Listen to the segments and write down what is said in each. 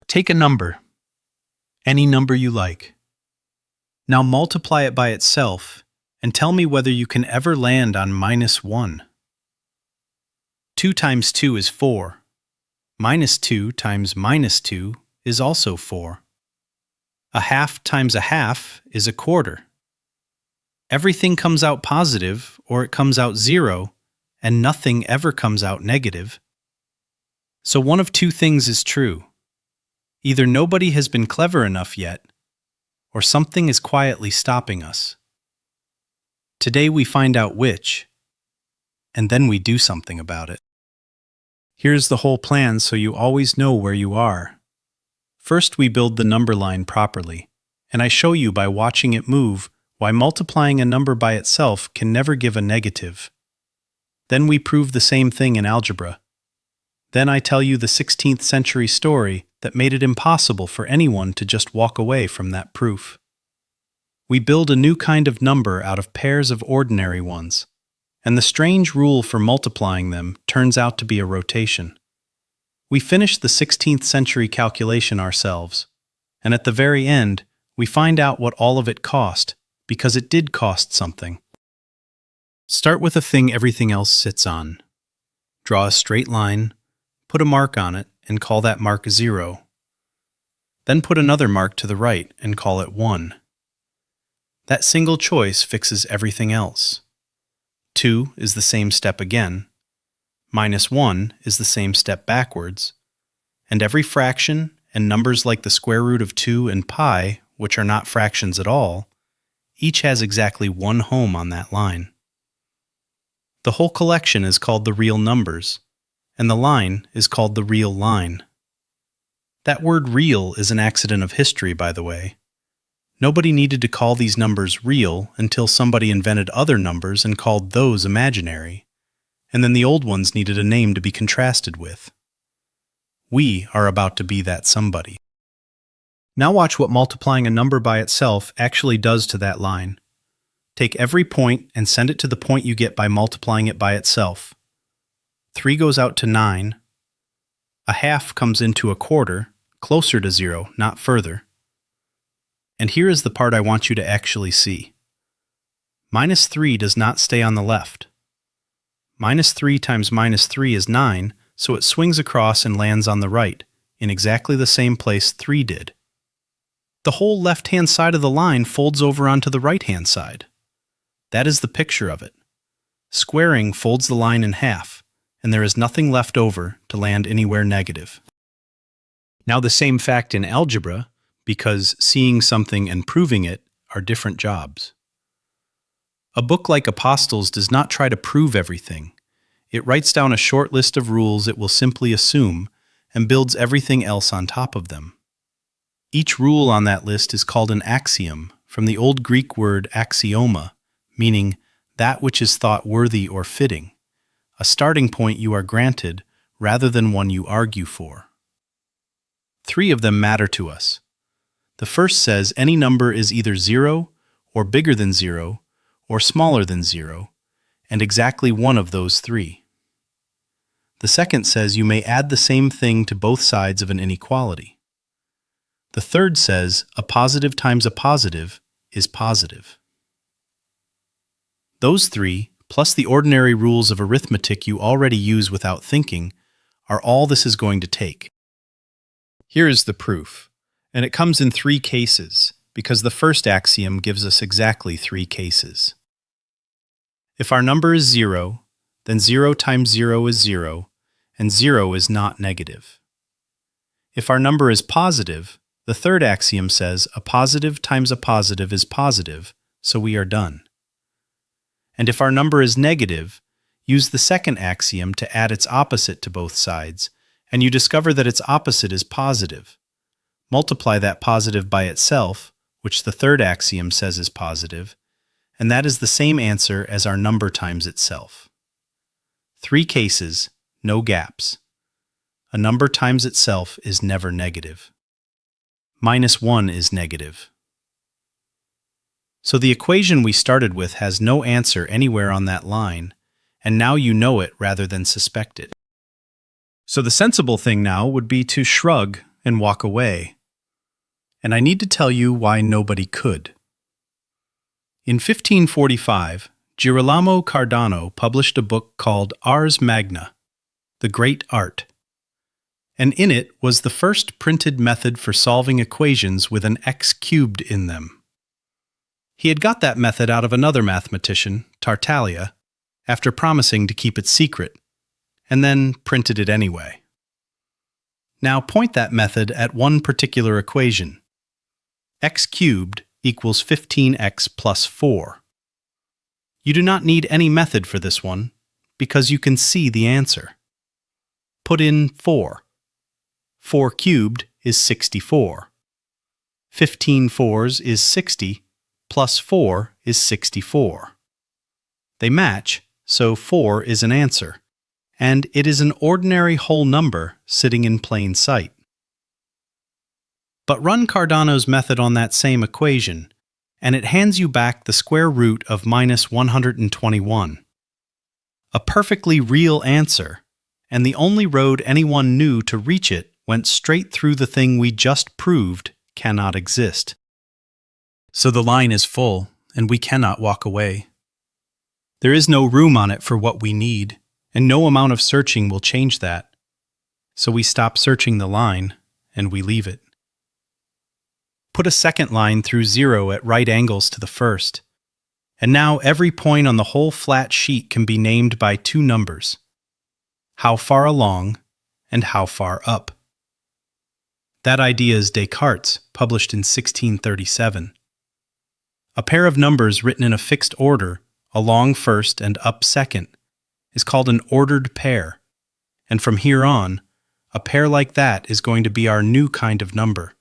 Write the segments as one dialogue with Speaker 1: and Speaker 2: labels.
Speaker 1: Take a number, any number you like. Now multiply it by itself and tell me whether you can ever land on -1. 2 times 2 is 4. -2 times -2 is also 4. A half times a half is a quarter. Everything comes out positive or it comes out 0, and nothing ever comes out negative. So one of two things is true. Either nobody has been clever enough yet, or something is quietly stopping us. Today we find out which, and then we do something about it. Here's the whole plan so you always know where you are. First we build the number line properly, and I show you by watching it move why multiplying a number by itself can never give a negative. Then we prove the same thing in algebra. Then I tell you the 16th century story that made it impossible for anyone to just walk away from that proof. We build a new kind of number out of pairs of ordinary ones, and the strange rule for multiplying them turns out to be a rotation. We finish the 16th century calculation ourselves, and at the very end, we find out what all of it cost, because it did cost something. Start with a thing everything else sits on. Draw a straight line, put a mark on it, and call that mark 0. Then put another mark to the right and call it 1. That single choice fixes everything else. 2 is the same step again. -1 is the same step backwards. And every fraction and numbers like the square root of 2 and pi, which are not fractions at all, each has exactly one home on that line. The whole collection is called the real numbers, and the line is called the real line. That word real is an accident of history, by the way. Nobody needed to call these numbers real until somebody invented other numbers and called those imaginary, and then the old ones needed a name to be contrasted with. We are about to be that somebody. Now watch what multiplying a number by itself actually does to that line. Take every point and send it to the point you get by multiplying it by itself. 3 goes out to 9. A half comes into a quarter, closer to 0, not further. And here is the part I want you to actually see. -3 does not stay on the left. -3 times -3 is 9, so it swings across and lands on the right, in exactly the same place 3 did. The whole left-hand side of the line folds over onto the right-hand side. That is the picture of it. Squaring folds the line in half, and there is nothing left over to land anywhere negative. Now the same fact in algebra, because seeing something and proving it are different jobs. A book like Apostles does not try to prove everything. It writes down a short list of rules it will simply assume and builds everything else on top of them. Each rule on that list is called an axiom, from the old Greek word axioma, meaning that which is thought worthy or fitting, a starting point you are granted rather than one you argue for. 3 of them matter to us. The first says any number is either 0, or bigger than 0, or smaller than 0, and exactly one of those 3. The second says you may add the same thing to both sides of an inequality. The third says a positive times a positive is positive. Those 3, plus the ordinary rules of arithmetic you already use without thinking, are all this is going to take. Here is the proof, and it comes in 3 cases, because the first axiom gives us exactly 3 cases. If our number is 0, then 0 times 0 is 0, and 0 is not negative. If our number is positive, the third axiom says a positive times a positive is positive, so we are done. And if our number is negative, use the second axiom to add its opposite to both sides, and you discover that its opposite is positive. Multiply that positive by itself, which the third axiom says is positive, and that is the same answer as our number times itself. 3 cases, no gaps. A number times itself is never negative. -1 is negative. So the equation we started with has no answer anywhere on that line, and now you know it rather than suspect it. So the sensible thing now would be to shrug and walk away. And I need to tell you why nobody could. In 1545, Girolamo Cardano published a book called Ars Magna, The Great Art. And in it was the first printed method for solving equations with an x cubed in them. He had got that method out of another mathematician, Tartaglia, after promising to keep it secret, and then printed it anyway. Now point that method at one particular equation. X cubed equals 15x plus 4. You do not need any method for this one, because you can see the answer. Put in 4. 4 cubed is 64. 15 fours is 60, plus 4 is 64. They match, so 4 is an answer, and it is an ordinary whole number sitting in plain sight. But run Cardano's method on that same equation, and it hands you back the square root of minus 121. A perfectly real answer, and the only road anyone knew to reach it went straight through the thing we just proved cannot exist. So the line is full, and we cannot walk away. There is no room on it for what we need, and no amount of searching will change that. So we stop searching the line, and we leave it. Put a second line through 0 at right angles to the first, and now every point on the whole flat sheet can be named by two numbers: how far along and how far up. That idea is Descartes, published in 1637. A pair of numbers written in a fixed order, along first and up second, is called an ordered pair, and from here on, a pair like that is going to be our new kind of number.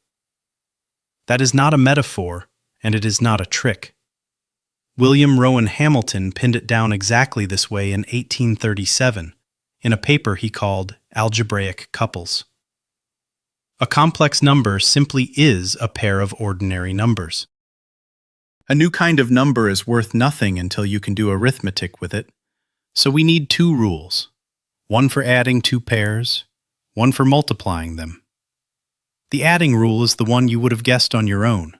Speaker 1: That is not a metaphor, and it is not a trick. William Rowan Hamilton pinned it down exactly this way in 1837, in a paper he called Algebraic Couples. A complex number simply is a pair of ordinary numbers. A new kind of number is worth nothing until you can do arithmetic with it, so we need two rules, one for adding two pairs, one for multiplying them. The adding rule is the one you would have guessed on your own.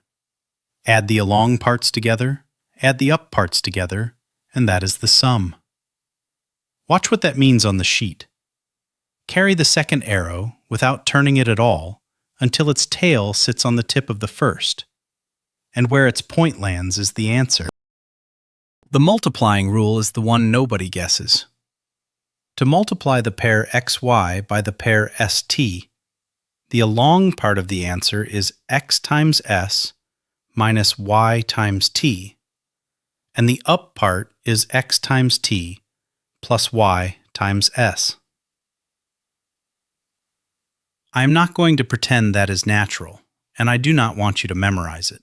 Speaker 1: Add the along parts together, add the up parts together, and that is the sum. Watch what that means on the sheet. Carry the second arrow, without turning it at all, until its tail sits on the tip of the first, and where its point lands is the answer. The multiplying rule is the one nobody guesses. To multiply the pair xy by the pair st, the along part of the answer is x times s minus y times t, and the up part is x times t plus y times s. I am not going to pretend that is natural, and I do not want you to memorize it.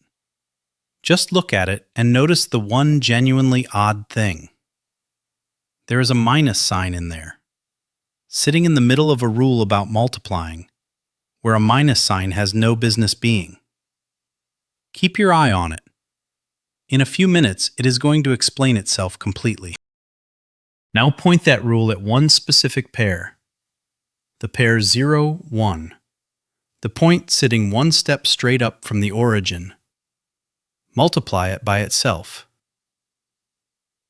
Speaker 1: Just look at it and notice the one genuinely odd thing. There is a minus sign in there, sitting in the middle of a rule about multiplying, where a minus sign has no business being. Keep your eye on it. In a few minutes, it is going to explain itself completely. Now point that rule at one specific pair, the pair 0, 1, the point sitting one step straight up from the origin. Multiply it by itself.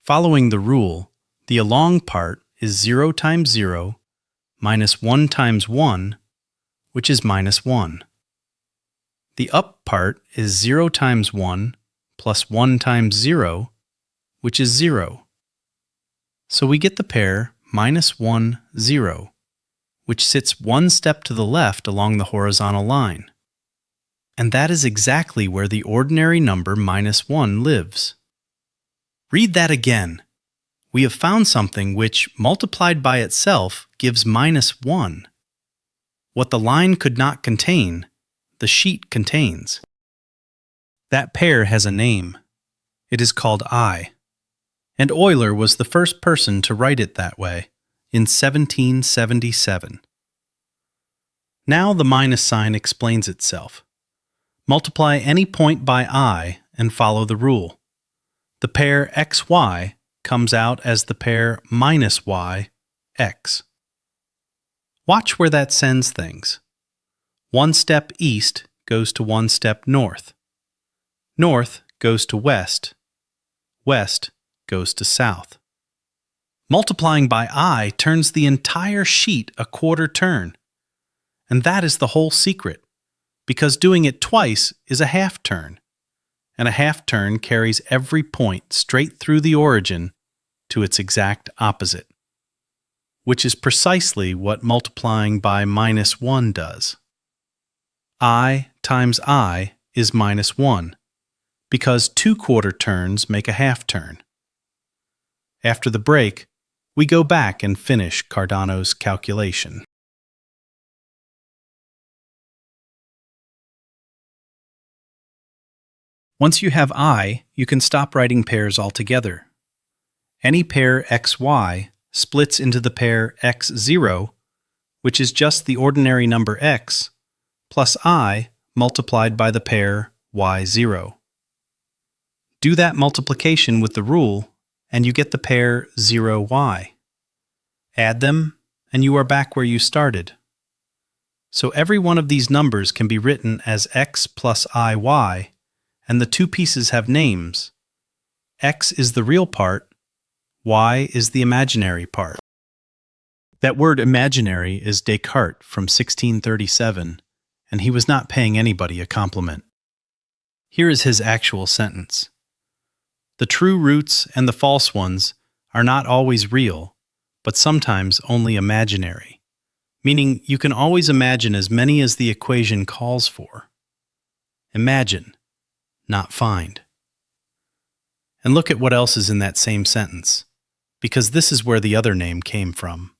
Speaker 1: Following the rule, the along part is 0 times 0 minus 1 times 1, which is minus 1. The up part is 0 times 1 plus 1 times 0, which is 0. So we get the pair minus 1, 0, which sits one step to the left along the horizontal line. And that is exactly where the ordinary number minus 1 lives. Read that again. We have found something which, multiplied by itself, gives minus 1. What the line could not contain, the sheet contains. That pair has a name. It is called I. And Euler was the first person to write it that way, in 1777. Now the minus sign explains itself. Multiply any point by I and follow the rule. The pair xy comes out as the pair minus y, x. Watch where that sends things. One step east goes to one step north. North goes to west. West goes to south. Multiplying by I turns the entire sheet a quarter turn. And that is the whole secret, because doing it twice is a half turn, and a half turn carries every point straight through the origin to its exact opposite, which is precisely what multiplying by -1 does. I times I is -1, because 2 quarter turns make a half turn. After the break, we go back and finish Cardano's calculation. Once you have I, you can stop writing pairs altogether. Any pair xy splits into the pair x0, which is just the ordinary number x, plus I multiplied by the pair y0. Do that multiplication with the rule, and you get the pair 0y. Add them, and you are back where you started. So every one of these numbers can be written as x plus iy, and the two pieces have names. X is the real part, y is the imaginary part. That word imaginary is Descartes from 1637, and he was not paying anybody a compliment. Here is his actual sentence. The true roots and the false ones are not always real, but sometimes only imaginary, meaning you can always imagine as many as the equation calls for. Imagine, not find. And look at what else is in that same sentence, because this is where the other name came from.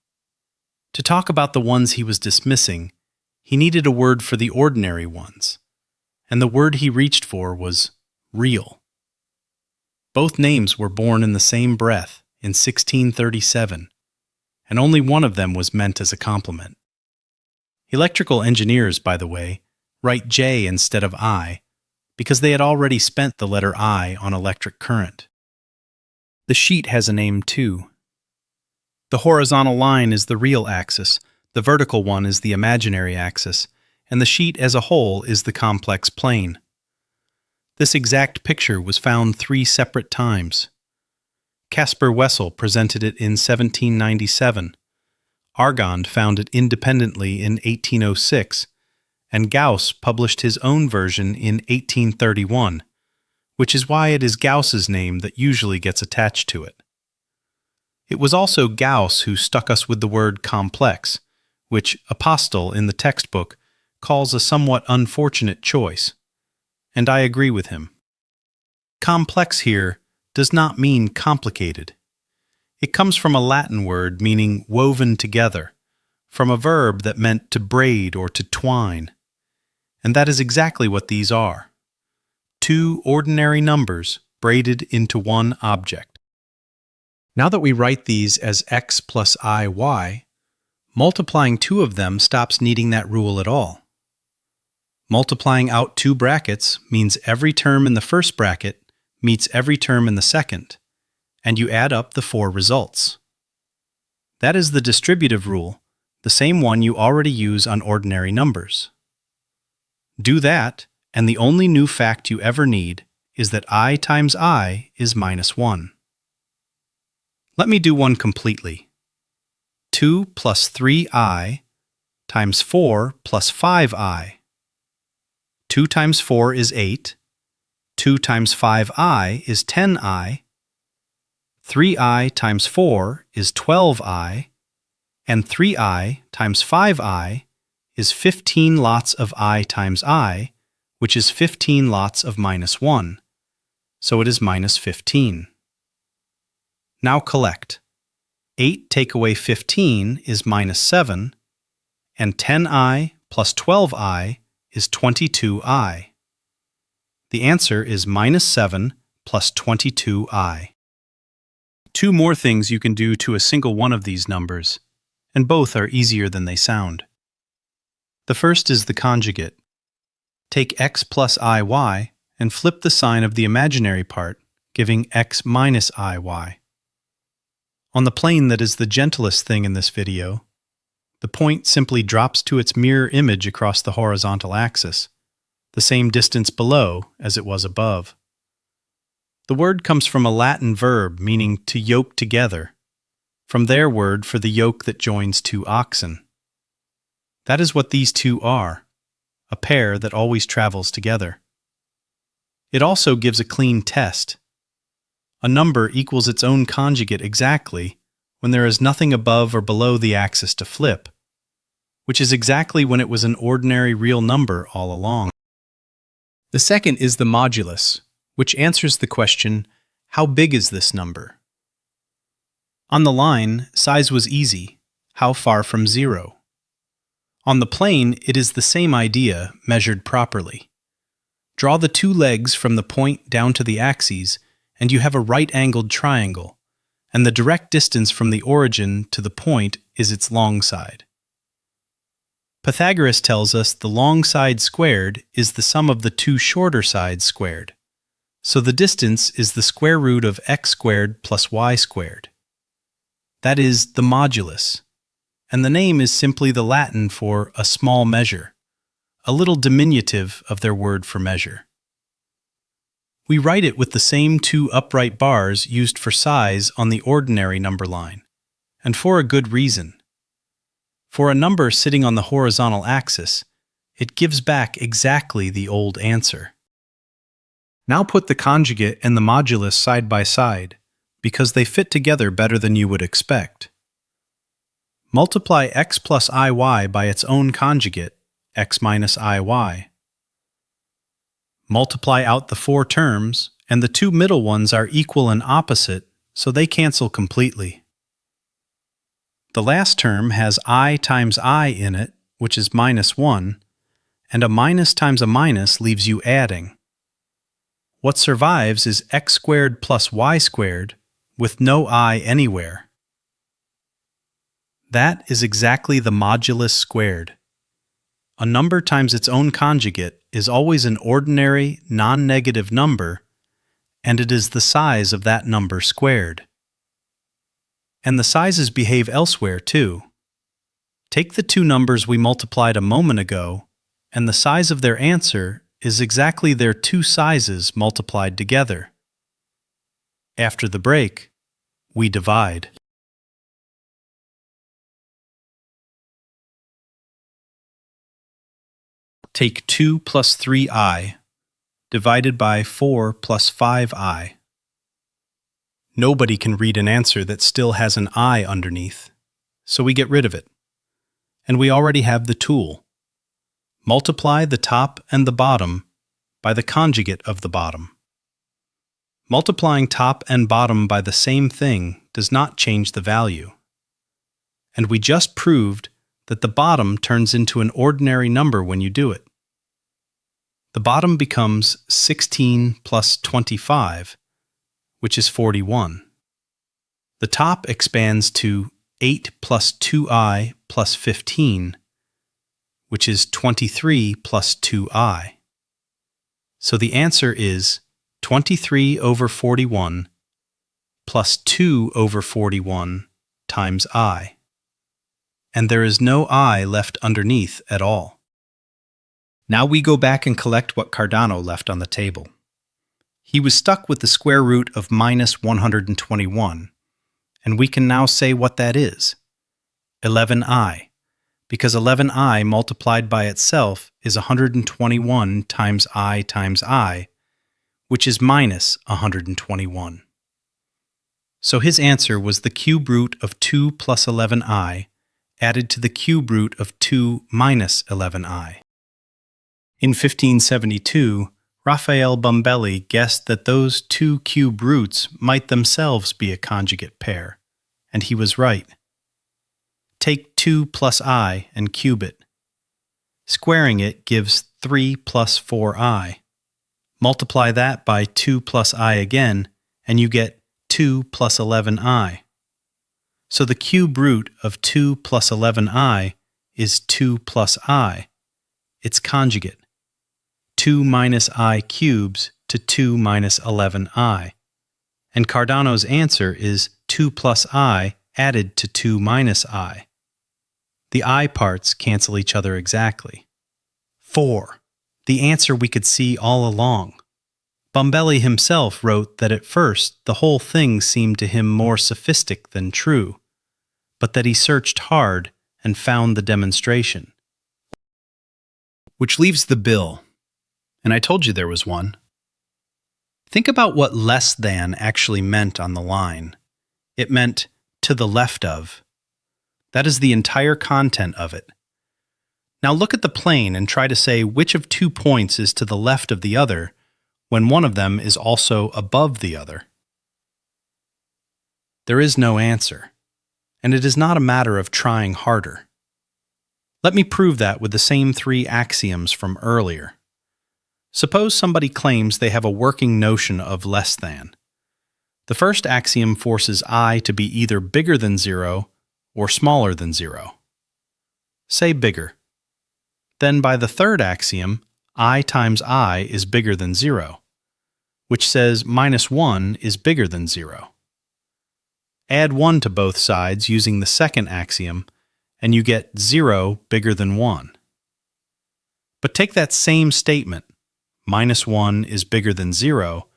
Speaker 1: To talk about the ones he was dismissing, he needed a word for the ordinary ones, and the word he reached for was real. Both names were born in the same breath in 1637, and only one of them was meant as a compliment. Electrical engineers, by the way, write J instead of I, because they had already spent the letter I on electric current. The sheet has a name too. The horizontal line is the real axis, the vertical one is the imaginary axis, and the sheet as a whole is the complex plane. This exact picture was found 3 separate times. Caspar Wessel presented it in 1797, Argand found it independently in 1806, and Gauss published his own version in 1831, which is why it is Gauss's name that usually gets attached to it. It was also Gauss who stuck us with the word complex, which Apostel in the textbook calls a somewhat unfortunate choice, and I agree with him. Complex here does not mean complicated. It comes from a Latin word meaning woven together, from a verb that meant to braid or to twine. And that is exactly what these are. 2 ordinary numbers braided into one object. Now that we write these as x plus iy, multiplying 2 of them stops needing that rule at all. Multiplying out 2 brackets means every term in the first bracket meets every term in the second, and you add up the 4 results. That is the distributive rule, the same one you already use on ordinary numbers. Do that, and the only new fact you ever need is that I times I is -1. Let me do one completely. 2 plus 3i times 4 plus 5i. 2 times 4 is 8. 2 times 5i is 10i. 3i times 4 is 12i. And 3i times 5i is 15 lots of I times I, which is 15 lots of -1. So it is -15. Now collect. 8 take away 15 is -7, and 10i plus 12i is 22i. The answer is -7 plus 22i. 2 more things you can do to a single one of these numbers, and both are easier than they sound. The first is the conjugate. Take x plus iy and flip the sign of the imaginary part, giving x minus iy. On the plane that is the gentlest thing in this video, The point simply drops to its mirror image across the horizontal axis, the same distance below as it was above. The word comes from a Latin verb meaning to yoke together, from their word for the yoke that joins two oxen. That is what these two are, a pair that always travels together. It also gives a clean test. A number equals its own conjugate exactly when there is nothing above or below the axis to flip, which is exactly when it was an ordinary real number all along. The second is the modulus, which answers the question, how big is this number? On the line, size was easy, how far from 0? On the plane, it is the same idea, measured properly. Draw the two legs from the point down to the axes, and you have a right-angled triangle, and the direct distance from the origin to the point is its long side. Pythagoras tells us the long side squared is the sum of the two shorter sides squared, so the distance is the square root of x squared plus y squared. That is the modulus, and the name is simply the Latin for a small measure, a little diminutive of their word for measure. We write it with the same two upright bars used for size on the ordinary number line, and for a good reason. For a number sitting on the horizontal axis, it gives back exactly the old answer. Now put the conjugate and the modulus side by side, because they fit together better than you would expect. Multiply x plus iy by its own conjugate, x minus iy. Multiply out the four terms, and the two middle ones are equal and opposite, so they cancel completely. The last term has I times I in it, which is minus 1, and a minus times a minus leaves you adding. What survives is x squared plus y squared, with no I anywhere. That is exactly the modulus squared. A number times its own conjugate is always an ordinary, non-negative number, and it is the size of that number squared. And the sizes behave elsewhere too. Take the two numbers we multiplied a moment ago, and the size of their answer is exactly their two sizes multiplied together. After the break, we divide. Take 2 plus 3i divided by 4 plus 5i. Nobody can read an answer that still has an I underneath, so we get rid of it. And we already have the tool. Multiply the top and the bottom by the conjugate of the bottom. Multiplying top and bottom by the same thing does not change the value. And we just proved that the bottom turns into an ordinary number when you do it. The bottom becomes 16 plus 25, which is 41. The top expands to 8 plus 2i plus 15, which is 23 plus 2i. So the answer is 23 over 41 plus 2 over 41 times I. And there is no I left underneath at all. Now we go back and collect what Cardano left on the table. He was stuck with the square root of minus 121, and we can now say what that is. 11i, because 11i multiplied by itself is 121 times I, which is minus 121. So his answer was the cube root of 2 plus 11i added to the cube root of 2 minus 11i. In 1572, Raphael Bombelli guessed that those two cube roots might themselves be a conjugate pair, and he was right. Take 2 plus I and cube it. Squaring it gives 3 plus 4i. Multiply that by 2 plus I again, and you get 2 plus 11i. So the cube root of 2 plus 11i is 2 plus I, its conjugate. 2 minus I cubes to 2 minus 11i. And Cardano's answer is 2 plus I added to 2 minus I. The I parts cancel each other exactly. 4. The answer we could see all along. Bombelli himself wrote that at first the whole thing seemed to him more sophistic than true, but that he searched hard and found the demonstration. Which leaves the bill. And I told you there was one. Think about what less than actually meant on the line. It meant to the left of. That is the entire content of it. Now look at the plane and try to say which of 2 points is to the left of the other when one of them is also above the other. There is no answer, and it is not a matter of trying harder. Let me prove that with the same 3 axioms from earlier. Suppose somebody claims they have a working notion of less than. The first axiom forces I to be either bigger than 0 or smaller than 0. Say bigger. Then by the third axiom, I times I is bigger than 0, which says -1 is bigger than 0. Add 1 to both sides using the second axiom, and you get 0 bigger than 1. But take that same statement, -1 is bigger than 0,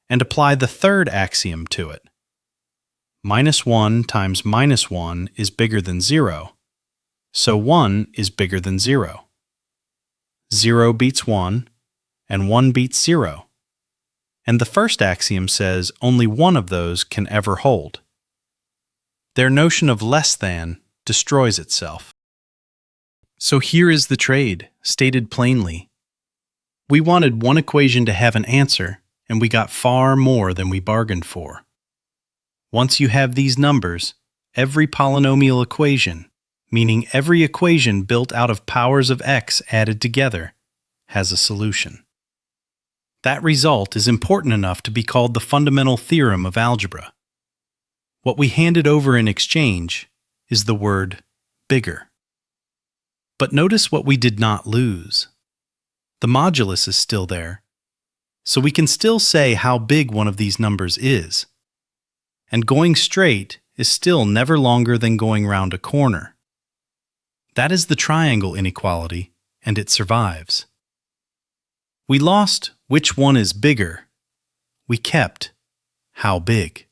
Speaker 1: and apply the third axiom to it. -1 times -1 is bigger than 0, so 1 is bigger than 0. 0 beats 1, and 1 beats 0. And the first axiom says only one of those can ever hold. Their notion of less than destroys itself. So here is the trade, stated plainly. We wanted one equation to have an answer, and we got far more than we bargained for. Once you have these numbers, every polynomial equation, meaning every equation built out of powers of x added together, has a solution. That result is important enough to be called the fundamental theorem of algebra. What we handed over in exchange is the word bigger. But notice what we did not lose. The modulus is still there, so we can still say how big one of these numbers is. And going straight is still never longer than going round a corner. That is the triangle inequality, and it survives. We lost which one is bigger. We kept how big.